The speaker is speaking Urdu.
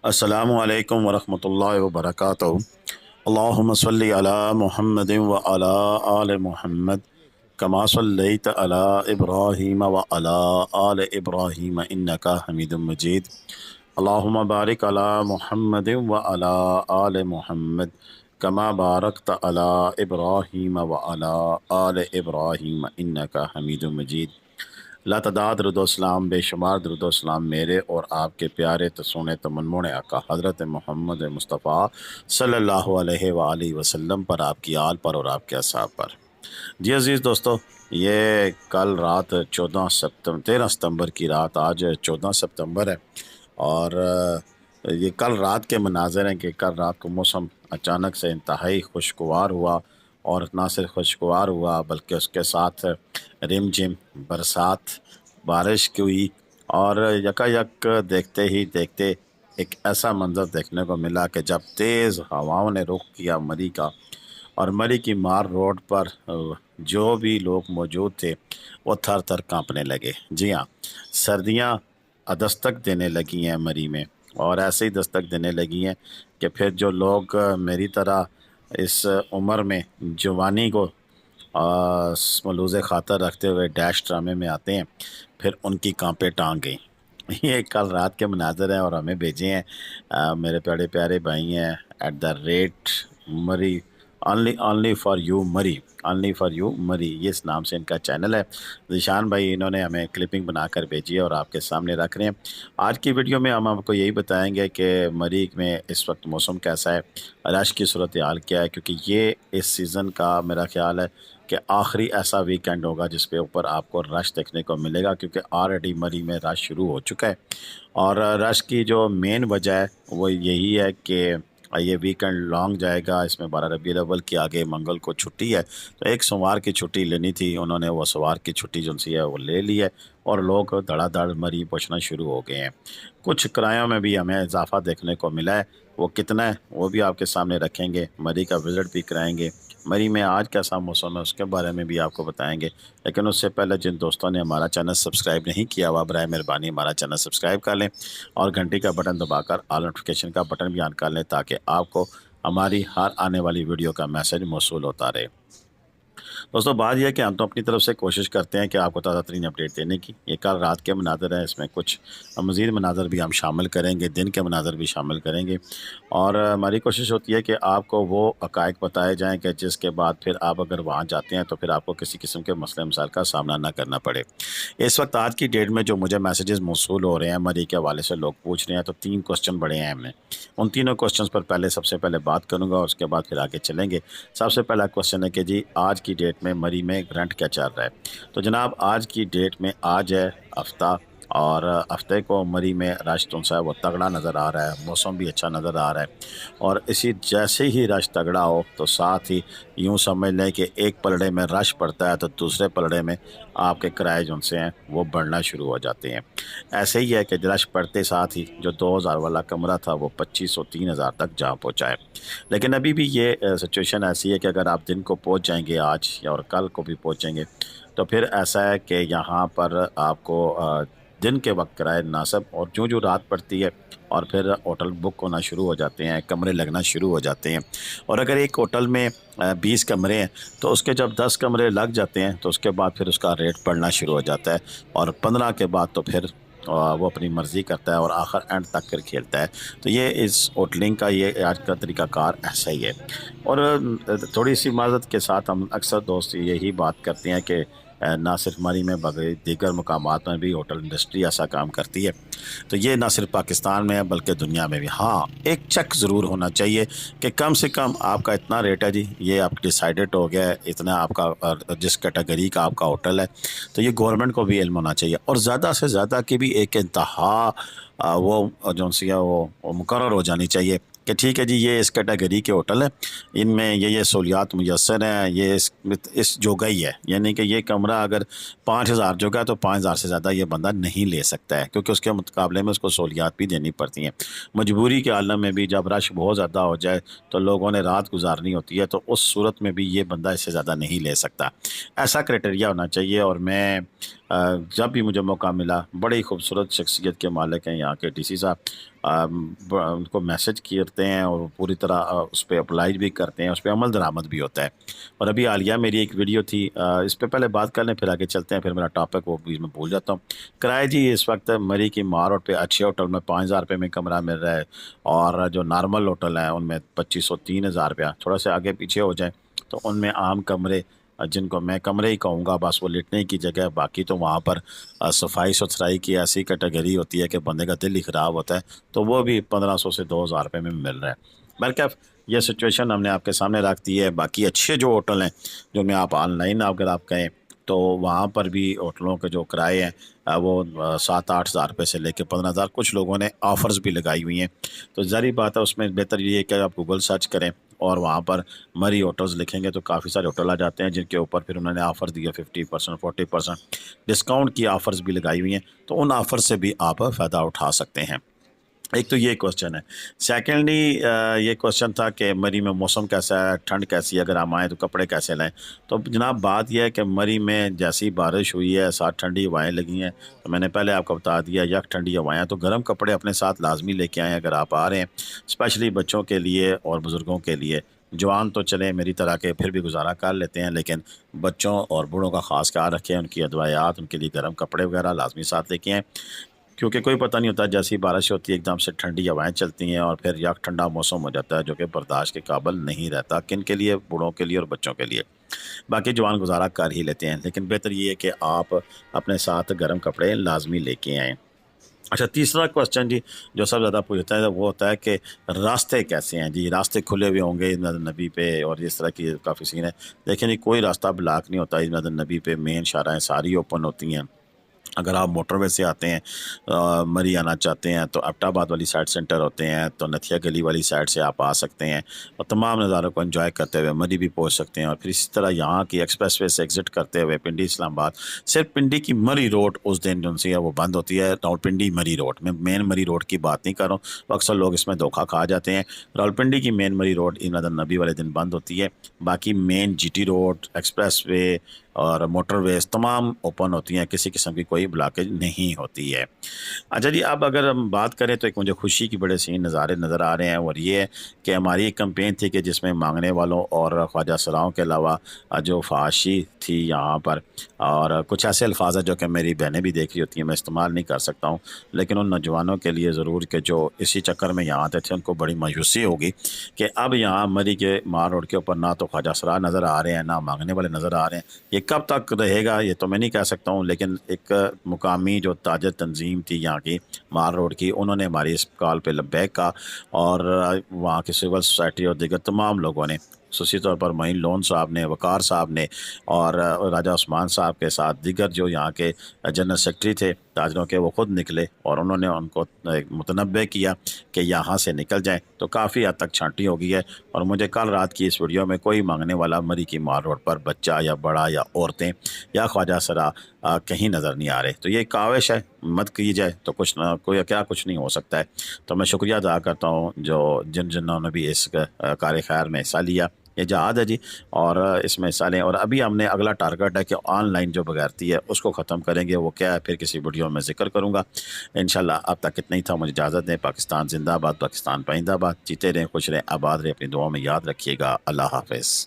السلام علیکم ورحمۃ اللہ وبرکاتہ۔ اللہم صلی علی محمد وعلی آل محمد کما صلیت علی ابراہیم وعلی آل ابراہیم انک حمید مجید۔ اللہم بارک علی محمد وعلی آل محمد کما بارکت علی ابراہیم وعلی آل ابراہیم انک حمید مجید۔ لاتعداد درود و اسلام، بے شمار درود و اسلام میرے اور آپ کے پیارے تو سونے تو منموڑ آقا حضرت محمد مصطفیٰ صلی اللہ علیہ وآلہ وسلم پر، آپ کی آل پر اور آپ کے اصحاب پر۔ جی عزیز دوستو، یہ کل رات 13 ستمبر کی رات، آج 14 ستمبر ہے، اور یہ کل رات کے مناظر ہیں کہ کل رات کو موسم اچانک سے انتہائی خوشگوار ہوا، اور نہ صرف خوشگوار ہوا بلکہ اس کے ساتھ رم جم برسات بارش کی ہوئی، اور یک دیکھتے ہی دیکھتے ایک ایسا منظر دیکھنے کو ملا کہ جب تیز ہواؤں نے رخ کیا مری کا، اور مری کی مار روڈ پر جو بھی لوگ موجود تھے وہ تھر تھر کانپنے لگے۔ جی ہاں، سردیاں دستک دینے لگی ہیں مری میں، اور ایسے ہی دستک دینے لگی ہیں کہ پھر جو لوگ میری طرح اس عمر میں جوانی کو ملوز خاطر رکھتے ہوئے ڈیش ڈرامے میں آتے ہیں، پھر ان کی کانپے ٹانگ گئیں۔ یہ کل رات کے مناظر ہیں اور ہمیں بھیجے ہیں میرے پیارے پیارے بھائی ہیں @مری، only for you Murree, only for you مری، یہ اس نام سے ان کا چینل ہے۔ ذیشان بھائی انہوں نے ہمیں کلپنگ بنا کر بھیجی ہے اور آپ کے سامنے رکھ رہے ہیں۔ آج کی ویڈیو میں ہم آپ کو یہی بتائیں گے کہ مری میں اس وقت موسم کیسا ہے، رش کی صورتحال کیا ہے، کیونکہ یہ اس سیزن کا میرا خیال ہے کہ آخری ایسا ویکنڈ ہوگا جس پہ اوپر آپ کو رش دیکھنے کو ملے گا، کیونکہ آلریڈی مری میں رش شروع ہو چکا ہے۔ اور رش کی جو مین وجہ ہے وہ یہی ہے کہ یہ ویکنڈ لانگ جائے گا، اس میں 12 ربیع الاول کی آگے منگل کو چھٹی ہے، تو ایک سوموار کی چھٹی لینی تھی، انہوں نے وہ سوار کی چھٹی جو سی ہے وہ لے لی ہے، اور لوگ دھڑا دھڑ مری پہنچنا شروع ہو گئے ہیں۔ کچھ کرایوں میں بھی ہمیں اضافہ دیکھنے کو ملا ہے، وہ کتنا ہے وہ بھی آپ کے سامنے رکھیں گے، مری کا وزٹ بھی کرائیں گے، مری میں آج کیسا موسم ہے اس کے بارے میں بھی آپ کو بتائیں گے۔ لیکن اس سے پہلے جن دوستوں نے ہمارا چینل سبسکرائب نہیں کیا ہوا، برائے مہربانی ہمارا چینل سبسکرائب کر لیں، اور گھنٹی کا بٹن دبا کر آل نوٹیفیکیشن کا بٹن بھی آن کر لیں، تاکہ آپ کو ہماری ہر آنے والی ویڈیو کا میسج موصول ہوتا رہے۔ دوستو بات یہ ہے کہ ہم تو اپنی طرف سے کوشش کرتے ہیں کہ آپ کو تازہ ترین اپڈیٹ دینے کی۔ یہ کل رات کے مناظر ہیں، اس میں کچھ مزید مناظر بھی ہم شامل کریں گے، دن کے مناظر بھی شامل کریں گے، اور ہماری کوشش ہوتی ہے کہ آپ کو وہ حقائق بتائے جائیں کہ جس کے بعد پھر آپ اگر وہاں جاتے ہیں تو پھر آپ کو کسی قسم کے مسئلے مسائل کا سامنا نہ کرنا پڑے۔ اس وقت آج کی ڈیٹ میں جو مجھے میسیجز موصول ہو رہے ہیں مری کے حوالے سے، لوگ پوچھ رہے ہیں، تو 3 کوسچن بڑے اہم ہیں۔ ان تینوں کوسچنز پر سب سے پہلے بات کروں گا، اور اس کے بعد پھر آگے چلیں گے۔ سب سے پہلا کوسچن ہے کہ جی آج کی ڈیٹ میں مری میں رینٹ کیا چل رہا ہے؟ تو جناب آج کی ڈیٹ میں، آج ہے ہفتہ، اور ہفتے کو مری میں رش جو ہے وہ تگڑا نظر آ رہا ہے، موسم بھی اچھا نظر آ رہا ہے، اور اسی جیسے ہی رش تگڑا ہو تو ساتھ ہی یوں سمجھ لیں کہ ایک پلڑے میں رش پڑتا ہے تو دوسرے پلڑے میں آپ کے کرائے جو سے ہیں وہ بڑھنا شروع ہو جاتے ہیں۔ ایسے ہی ہے کہ رش پڑتے ساتھ ہی جو 2000 والا کمرہ تھا وہ 2500 3000 تک جا پہنچا ہے۔ لیکن ابھی بھی یہ سچویشن ایسی ہے کہ اگر آپ دن کو پہنچ جائیں گے آج اور کل کو بھی پہنچیں گے تو پھر ایسا ہے کہ یہاں پر آپ کو دن کے وقت کرائے مناسب، اور جو رات پڑتی ہے اور پھر ہوٹل بک ہونا شروع ہو جاتے ہیں، کمرے لگنا شروع ہو جاتے ہیں، اور اگر ایک ہوٹل میں 20 کمرے ہیں تو اس کے جب 10 کمرے لگ جاتے ہیں تو اس کے بعد پھر اس کا ریٹ بڑھنا شروع ہو جاتا ہے، اور 15 کے بعد تو پھر وہ اپنی مرضی کرتا ہے اور آخر اینڈ تک پھر کھیلتا ہے۔ تو یہ اس ہوٹلنگ کا یہ آج کا طریقہ کار ایسا ہی ہے۔ اور تھوڑی سی معذرت کے ساتھ ہم اکثر دوست یہی بات کرتے ہیں کہ نہ صرف مری میں بلکہ دیگر مقامات میں بھی ہوٹل انڈسٹری ایسا کام کرتی ہے، تو یہ نہ صرف پاکستان میں ہے بلکہ دنیا میں بھی۔ ہاں، ایک چیک ضرور ہونا چاہیے کہ کم سے کم آپ کا اتنا ریٹ ہے جی، یہ آپ ڈیسائیڈڈ ہو گیا ہے، اتنا آپ کا جس کیٹیگری کا آپ کا ہوٹل ہے، تو یہ گورنمنٹ کو بھی علم ہونا چاہیے، اور زیادہ سے زیادہ کی بھی ایک انتہا وہ جو سی ہے وہ مقرر ہو جانی چاہیے کہ ٹھیک ہے جی، یہ اس کیٹیگری کے ہوٹل ہیں، ان میں یہ سہولیات میسر ہیں، یہ اس جوگا ہی ہے، یعنی کہ یہ کمرہ اگر 5000 جوگا ہے تو 5000 سے زیادہ یہ بندہ نہیں لے سکتا ہے، کیونکہ اس کے مقابلے میں اس کو سہولیات بھی دینی پڑتی ہیں۔ مجبوری کے عالم میں بھی جب رش بہت زیادہ ہو جائے تو لوگوں نے رات گزارنی ہوتی ہے، تو اس صورت میں بھی یہ بندہ اس سے زیادہ نہیں لے سکتا۔ ایسا کرائٹیریا ہونا چاہیے، اور میں جب بھی مجھے موقع ملا، بڑی خوبصورت شخصیت کے مالک ہیں یہاں کے ڈی سی صاحب، ان کو میسج کرتے ہیں اور پوری طرح اس پہ اپلائی بھی کرتے ہیں، اس پہ عمل درآمد بھی ہوتا ہے۔ اور ابھی حالیہ میری ایک ویڈیو تھی، اس پہ پہلے بات کر لیں پھر آگے چلتے ہیں، پھر میرا ٹاپک وہ بھی میں بھول جاتا ہوں۔ کرایہ جی اس وقت مری کی مار روڈ پہ اچھے ہوٹل میں 5,000 روپے میں کمرہ مل رہا ہے، اور جو نارمل ہوٹل ہیں ان میں 2,500 3,000 روپیہ۔ تھوڑا سا آگے پیچھے ہو جائیں تو ان میں عام کمرے، جن کو میں کمرے ہی کہوں گا، بس وہ لیٹنے کی جگہ، باقی تو وہاں پر صفائی ستھرائی کی ایسی کیٹیگری ہوتی ہے کہ بندے کا دل ہی خراب ہوتا ہے، تو وہ بھی 1,500 سے 2,000 روپے میں مل رہا ہے۔ بلکہ یہ سچویشن ہم نے آپ کے سامنے رکھ دی ہے۔ باقی اچھے جو ہوٹل ہیں، جو میں آپ آن لائن اگر آپ کہیں تو وہاں پر بھی ہوٹلوں کے جو کرائے ہیں وہ 7-8 ہزار روپے سے لے کے 15,000، کچھ لوگوں نے آفرز بھی لگائی ہوئی ہیں۔ تو ظاہری بات ہے اس میں بہتر یہ ہے کہ آپ گوگل سرچ کریں اور وہاں پر مری ہوٹلز لکھیں گے تو کافی سارے ہوٹل آ جاتے ہیں، جن کے اوپر پھر انہوں نے آفر دیا 50% 40% ڈسکاؤنٹ کی آفرز بھی لگائی ہوئی ہیں، تو ان آفر سے بھی آپ فائدہ اٹھا سکتے ہیں۔ ایک تو یہ کوشچن ہے۔ سیکنڈلی یہ کوشچن تھا کہ مری میں موسم کیسا ہے، ٹھنڈ کیسی ہے، اگر ہم آئیں تو کپڑے کیسے لائیں۔ تو جناب بات یہ ہے کہ مری میں جیسی بارش ہوئی ہے، ساتھ ٹھنڈی ہوائیں لگی ہیں، تو میں نے پہلے آپ کو بتا دیا یک ٹھنڈی ہوائیں، تو گرم کپڑے اپنے ساتھ لازمی لے کے آئیں اگر آپ آ رہے ہیں، اسپیشلی بچوں کے لیے اور بزرگوں کے لیے۔ جوان تو چلیں میری طرح کے پھر بھی گزارا کر لیتے ہیں، لیکن بچوں اور بوڑھوں کا خاص خیال رکھیں، ان کی ادویات، ان کے لیے گرم کپڑے وغیرہ لازمی ساتھ لے کے آئیں، کیونکہ کوئی پتہ نہیں ہوتا جیسی بارش ہوتی ہے ایک دم سے ٹھنڈی ہوائیں چلتی ہیں اور پھر یک ٹھنڈا موسم ہو جاتا ہے، جو کہ برداشت کے قابل نہیں رہتا، کن کے لیے، بوڑھوں کے لیے اور بچوں کے لیے۔ باقی جوان گزارا کر ہی لیتے ہیں، لیکن بہتر یہ ہے کہ آپ اپنے ساتھ گرم کپڑے لازمی لے کے آئیں۔ اچھا، تیسرا کوسچن جی جو سب زیادہ پوچھتا ہے وہ ہوتا ہے کہ راستے کیسے ہیں جی، راستے کھلے ہوئے ہوں گے مسجد نبی پہ، اور اس طرح کی کافی سین ہے۔ دیکھیں جی، کوئی راستہ بلاک نہیں ہوتا مسجد نبی پہ، مین شاہراہیں ساری اوپن ہوتی ہیں۔ اگر آپ موٹر وے سے آتے ہیں، مری آنا چاہتے ہیں، تو ایبٹ آباد والی سائڈ سینٹر ہوتے ہیں، تو نتھیا گلی والی سائڈ سے آپ آ سکتے ہیں اور تمام نظاروں کو انجوائے کرتے ہوئے مری بھی پہنچ سکتے ہیں۔ اور پھر اسی طرح یہاں کی ایکسپریس وے سے ایگزٹ کرتے ہوئے پنڈی اسلام آباد، صرف پنڈی کی مری روڈ اس دن جو سی ہے وہ بند ہوتی ہے، راولپنڈی مری روڈ میں، مین مری روڈ کی بات نہیں کر رہا ہوں، تو اکثر لوگ اس میں دھوکہ کھا جاتے ہیں۔ راولپنڈی کی مین مری روڈ مسجد نبی والے دن بند ہوتی ہے، باقی مین جی ٹی روڈ، ایکسپریس وے اور موٹر ویز تمام اوپن ہوتی ہیں، کسی قسم کی کوئی بلاکیج نہیں ہوتی ہے۔ اچھا جی، اب اگر ہم بات کریں تو ایک مجھے خوشی کی بڑے سین نظارے نظر آ رہے ہیں، اور یہ ہے کہ ہماری ایک کمپین تھی کہ جس میں مانگنے والوں اور خواجہ سراؤں کے علاوہ جو فحاشی تھی یہاں پر، اور کچھ ایسے الفاظ ہیں جو کہ میری بہنیں بھی دیکھ رہی ہوتی ہیں، میں استعمال نہیں کر سکتا ہوں، لیکن ان نوجوانوں کے لیے ضرور کہ جو اسی چکر میں یہاں آتے تھے ان کو بڑی مایوسی ہوگی کہ اب یہاں مری کے مار روڈ کے اوپر نہ تو خواجہ سرا نظر آ رہے ہیں، نہ مانگنے والے نظر آ رہے ہیں۔ یہ کب تک رہے گا یہ تو میں نہیں کہہ سکتا ہوں، لیکن ایک مقامی جو تاجر تنظیم تھی یہاں کی مار روڈ کی، انہوں نے ہماری اس کال پہ لبیک کہا، اور وہاں کی سول سوسائٹی اور دیگر تمام لوگوں نے، خصوصی طور پر معین لون صاحب نے، وقار صاحب نے، اور راجہ عثمان صاحب کے ساتھ دیگر جو یہاں کے جنرل سیکرٹری تھے تاجروں کے، وہ خود نکلے اور انہوں نے ان کو متنبع کیا کہ یہاں سے نکل جائیں، تو کافی حد تک چھانٹی ہو گئی ہے۔ اور مجھے کل رات کی اس ویڈیو میں کوئی مانگنے والا مری کی مار روڈ پر، بچہ یا بڑا یا عورتیں یا خواجہ سرا کہیں نظر نہیں آ رہے۔ تو یہ کاوش ہے، مت کی جائے تو کچھ نہ کوئی کیا کچھ نہیں ہو سکتا ہے۔ تو میں شکریہ ادا کرتا ہوں جنہوں نے بھی اس کار خیر میں حصہ لیا۔ یہ جہاد ہے جی، اور اس میں حصہ لیں، اور ابھی ہم نے اگلا ٹارگٹ ہے کہ آن لائن جو بغیرتی ہے اس کو ختم کریں گے، وہ کیا ہے پھر کسی ویڈیو میں ذکر کروں گا انشاءاللہ۔ اب تک اتنا ہی تھا، مجھے اجازت دیں۔ پاکستان زندہ باد، پاکستان پائندہ باد، جیتے رہیں، خوش رہیں، آباد رہیں، اپنی دعاؤں میں یاد رکھیے گا۔ اللہ حافظ۔